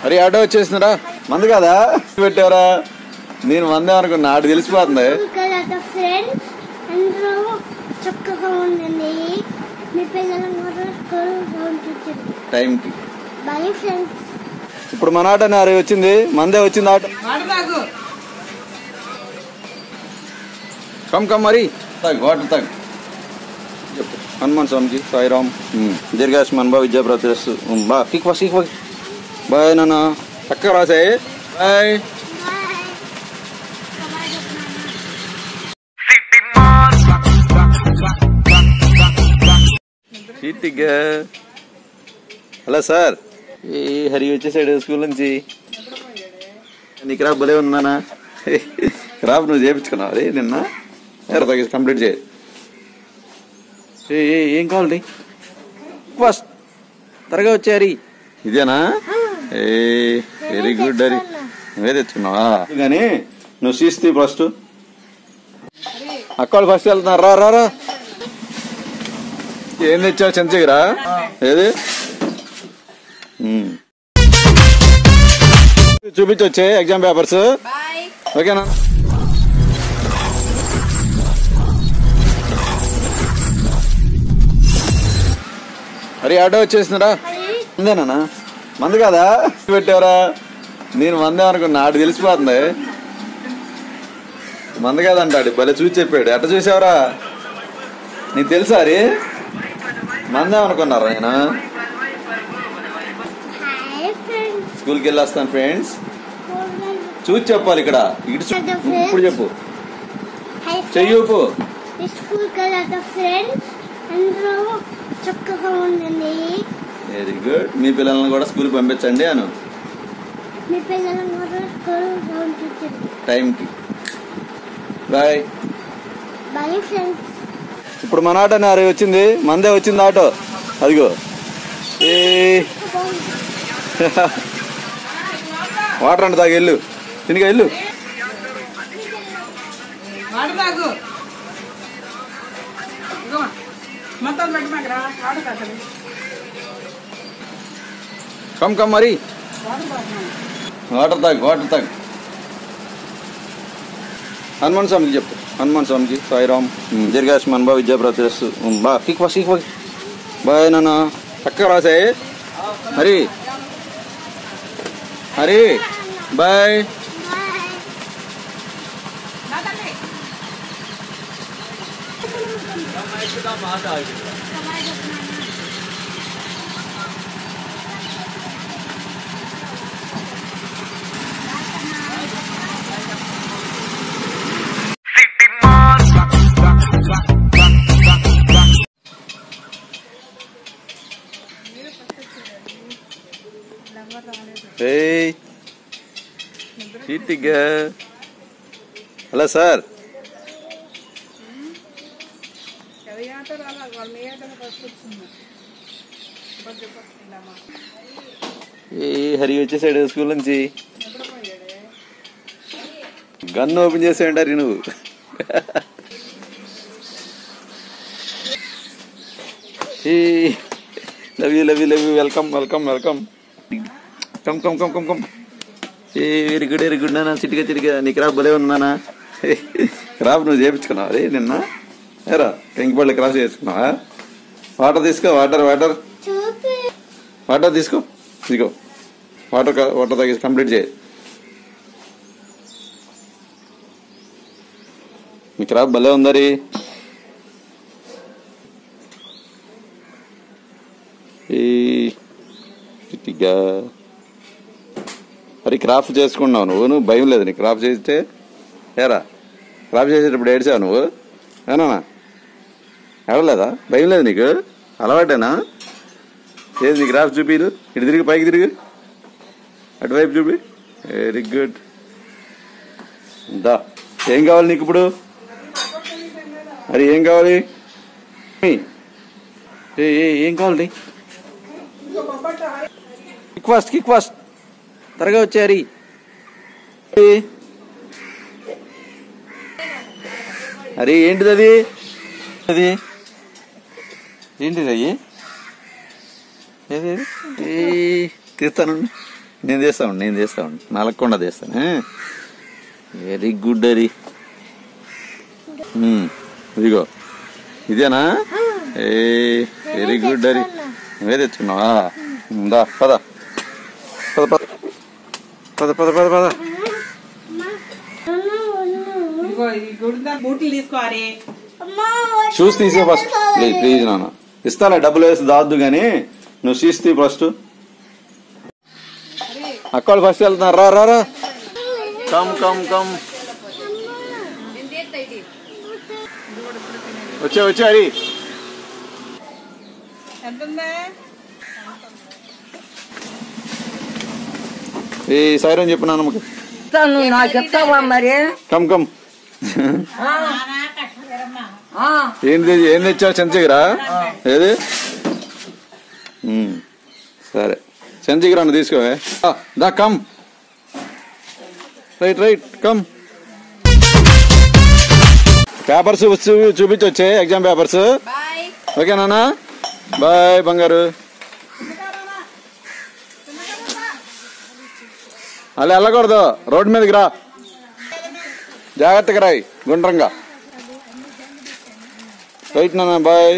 అరే ఆటో వచ్చేసినరా మంది కదా పెట్టారా నేను మందే అనుకున్నా ఆడు తెలిసిపోతుంది టైంకి ఇప్పుడు మన ఆటో వచ్చింది మందే వచ్చింది ఆటో కమ్ కమ్ మరి వాటర్ తాగు చెప్పు హనుమాన్ స్వామిజీ సాయిరామ్ దీర్ఘాయుష్మాన్ బా విద్యాప్రాప్తిరస్తు బా కిక్ ఫస్ట్ కిక్ బాయ్ నాన్న చక్కగా రాసాయి బాయ్ హలో సార్ ఏ హరి వచ్చేసాడు స్కూల్ నుంచి నీ క్రాప్ భలే ఉన్నానా క్రాప్ నువ్వు చేయించుకున్నావు అదే నిన్న కంప్లీట్ చేయి ఏం కావాలి ఫస్ట్ త్వరగా వచ్చారు ఇదేనా ఏ వెరీ గుడ్ హరి నువ్వే తెచ్చుకున్నావా కానీ నువ్వు సీస్తీ ఫస్ట్ అక్కడ ఫస్ట్ వెళ్తున్నారు రా రా రా ఏం తెచ్చావు చంచగిరా ఏది చూపించొచ్చే ఎగ్జామ్ పేపర్స్ ఓకేనా అరే ఆటో వచ్చేసినరా మందేనా మంది కదా పెట్టారా నేను మందే అనుకున్నా ఆడు తెలిసిపోతుంది మంది కాదంటాడు భలే చూసి చెప్పాడు ఎట్ట చూసావరా నీకు తెలుసా అరే మందే అనుకున్నారా నేను స్కూల్కి వెళ్ళొస్తాను ఫ్రెండ్స్ చూసి చెప్పాలి ఇక్కడ ఇప్పుడు చెప్పు చెయ్యపు వెరీ గుడ్ మీ పిల్లల్ని కూడా స్కూల్ పంపించండి అను టైంకి బాయ్ ఇప్పుడు మన ఆటో వచ్చింది మందే వచ్చింది ఆటో అదిగో ఏ వాటర్ అంటే తాగి వెళ్ళు తినిగా వెళ్ళు కమ్ కమ్ మరి వాటర్ తాగు హనుమాన్ స్వామికి చెప్పు హనుమాన్ స్వామికి సాయిరామ్ దీర్ఘాయుష్మాన్ బా విద్యాప్రాప్తిరస్తు బా కిక్ ఫస్ట్ బాయ్ నాన్న చక్కగా రాసాయి Hari Hari bye hello sir ఏ హరి వచ్చేసాడు స్కూల్ నుంచి గన్ ఓపెన్ చేసాడు నువ్వు love you welcome come very good నాన్న చిటిగా నీ క్రాప్ భలే ఉన్నానా క్రాప్ నువ్వు చేయించుకున్నావు అరే నిన్న ఏరా వెంకిపల్లి క్రాప్ చేసుకున్నావా వాటర్ తీసుకో వాటర్ తీసుకో ఇదిగో వాటర్ తాగేసి కంప్లీట్ చేయి మీ క్రాప్ భలే ఉందరి చిటిగా మరి క్రాఫ్ట్ చేసుకున్నావు నువ్వు భయం లేదు నీకు క్రాఫ్ట్ చేస్తే ఏరా క్రాఫ్ట్ చేసేటప్పుడు ఏడ్చావు నువ్వు ఏనా ఏడలేదా భయం లేదు నీకు అలవాటేనా ఏది నీ క్రాఫ్ట్ చూపిరు ఇటు తిరిగి పైకి తిరిగి అటువైపు చూపి వెరీ గుడ్ దా ఏం కావాలి నీకు ఇప్పుడు మరి ఏం కావాలి ఏం కావాలి కిక్ ఫస్ట్ త్వరగా వచ్చారు అరే ఏంటిది అది ఏంటిది అయ్యి తీస్తాను నేను చేస్తాను నలగకుండా చేస్తాను. వెరీ గుడ్ అది. ఇదిగో ఇదేనా? వెరీ గుడ్ అది. నువ్వే తెచ్చుకున్నావా? పద పద పద పద పద పద పద. షూస్ తీసే ఫస్ట్ ప్లీజ్ నాన్న. ఇస్తాలే డబ్బులు వేసి దాద్దు గాని నువ్వు షూస్ తీ ఫస్ట్. అక్క వాళ్ళు ఫస్ట్ వెళ్తున్నారు. రా రా రా. Come come come. వచ్చే అది. ఈ సైరన్ చెప్పు నాన్నమ్మకి. Come come. ఏంది ఏం తెచ్చావు? చెంచగిరా ఏది? సరే చెంచగిరా తీసుకోవే. దా కమ్. Right come. పేపర్స్ చూపించొచ్చే ఎగ్జామ్ పేపర్స్. ఓకే నాన్న బాయ్ బంగారు. అలా వెళ్ళకూడదు, రోడ్డు మీదకి రా, జాగ్రత్తగా రాయి గుండ్రంగా. రైట్ నాన్న బాయ్.